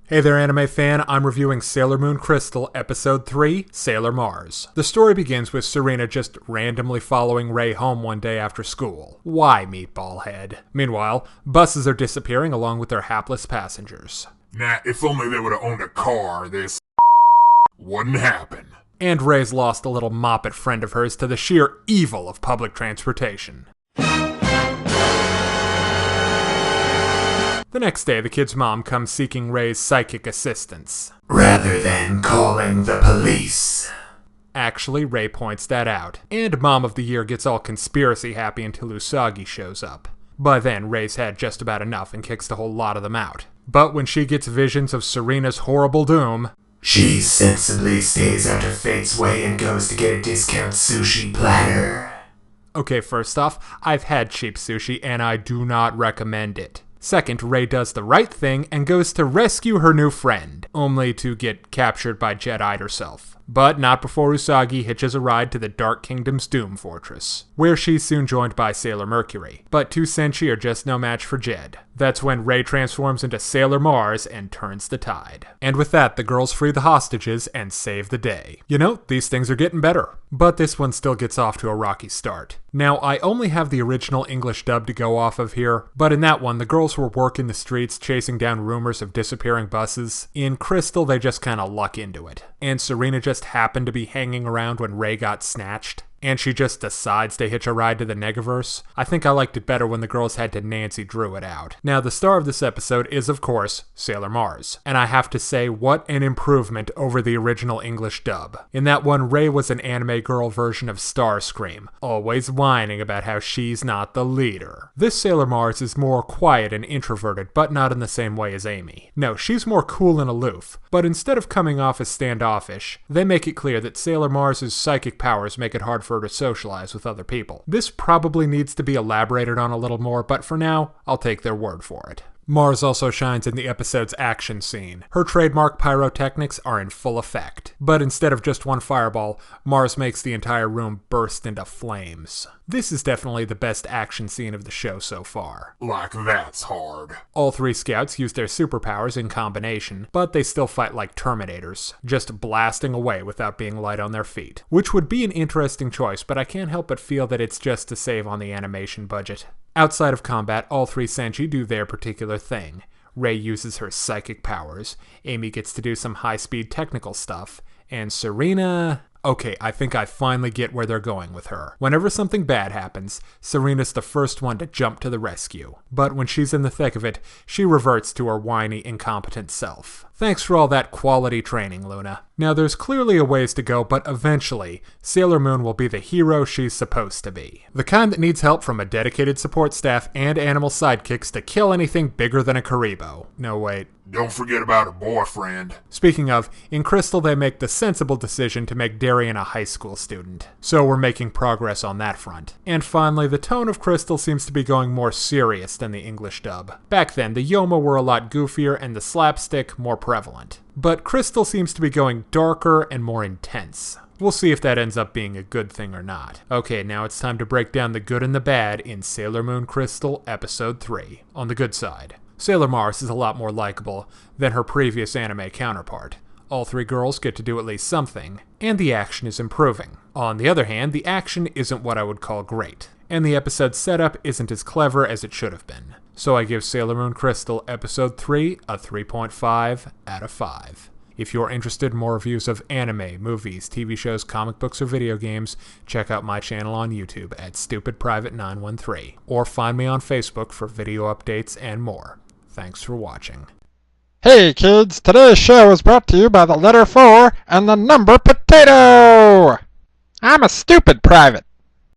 Hey there, anime fan. I'm reviewing Sailor Moon Crystal Episode 3, Sailor Mars. The story begins with Serena just randomly following Ray home one day after school. Why, meatball head? Meanwhile, buses are disappearing along with their hapless passengers. Nah, if only they would have owned a car, this wouldn't happen. And Ray's lost a little moppet friend of hers to the sheer evil of public transportation. The next day, the kid's mom comes seeking Ray's psychic assistance. Rather than calling the police. Actually, Ray points that out. And Mom of the Year gets all conspiracy happy until Usagi shows up. By then, Ray's had just about enough and kicks the whole lot of them out. But when she gets visions of Serena's horrible doom, she sensibly stays out of Fate's way and goes to get a discount sushi platter. Okay, first off, I've had cheap sushi and I do not recommend it. Second, Ray does the right thing and goes to rescue her new friend, only to get captured by Jedi herself. But not before Usagi hitches a ride to the Dark Kingdom's Doom Fortress, where she's soon joined by Sailor Mercury. But two Senshi are just no match for Jed. That's when Ray transforms into Sailor Mars and turns the tide. And with that, the girls free the hostages and save the day. You know, these things are getting better. But this one still gets off to a rocky start. Now, I only have the original English dub to go off of here, but in that one, the girls were working the streets chasing down rumors of disappearing buses. In Crystal, they just kinda luck into it. And Serena just happened to be hanging around when Ray got snatched. And she just decides to hitch a ride to the Negaverse. I think I liked it better when the girls had to Nancy Drew it out. Now, the star of this episode is, of course, Sailor Mars. And I have to say, what an improvement over the original English dub. In that one, Ray was an anime girl version of Starscream, always whining about how she's not the leader. This Sailor Mars is more quiet and introverted, but not in the same way as Amy. No, she's more cool and aloof, but instead of coming off as standoffish, they make it clear that Sailor Mars' psychic powers make it hard for her to socialize with other people. This probably needs to be elaborated on a little more, but for now, I'll take their word for it. Mars also shines in the episode's action scene. Her trademark pyrotechnics are in full effect. But instead of just one fireball, Mars makes the entire room burst into flames. This is definitely the best action scene of the show so far. Like that's hard. All three scouts use their superpowers in combination, but they still fight like Terminators, just blasting away without being light on their feet. Which would be an interesting choice, but I can't help but feel that it's just to save on the animation budget. Outside of combat, all three Senshi do their particular thing. Ray uses her psychic powers, Amy gets to do some high-speed technical stuff, and Serena... Okay, I think I finally get where they're going with her. Whenever something bad happens, Serena's the first one to jump to the rescue. But when she's in the thick of it, she reverts to her whiny, incompetent self. Thanks for all that quality training, Luna. Now, there's clearly a ways to go, but eventually, Sailor Moon will be the hero she's supposed to be. The kind that needs help from a dedicated support staff and animal sidekicks to kill anything bigger than a Karibo. No, wait. Don't forget about her boyfriend. Speaking of, in Crystal they make the sensible decision to make Darien a high school student. So we're making progress on that front. And finally, the tone of Crystal seems to be going more serious than the English dub. Back then, the Yoma were a lot goofier and the slapstick more prevalent. But Crystal seems to be going darker and more intense. We'll see if that ends up being a good thing or not. Okay, now it's time to break down the good and the bad in Sailor Moon Crystal Episode 3. On the good side, Sailor Mars is a lot more likable than her previous anime counterpart. All three girls get to do at least something, and the action is improving. On the other hand, the action isn't what I would call great, and the episode's setup isn't as clever as it should have been. So I give Sailor Moon Crystal Episode 3 a 3.5 out of 5. If you're interested in more reviews of anime, movies, TV shows, comic books, or video games, check out my channel on YouTube at StupidPrivate913, or find me on Facebook for video updates and more. Thanks for watching. Hey kids, today's show is brought to you by the letter 4 and the number potato! I'm a stupid private.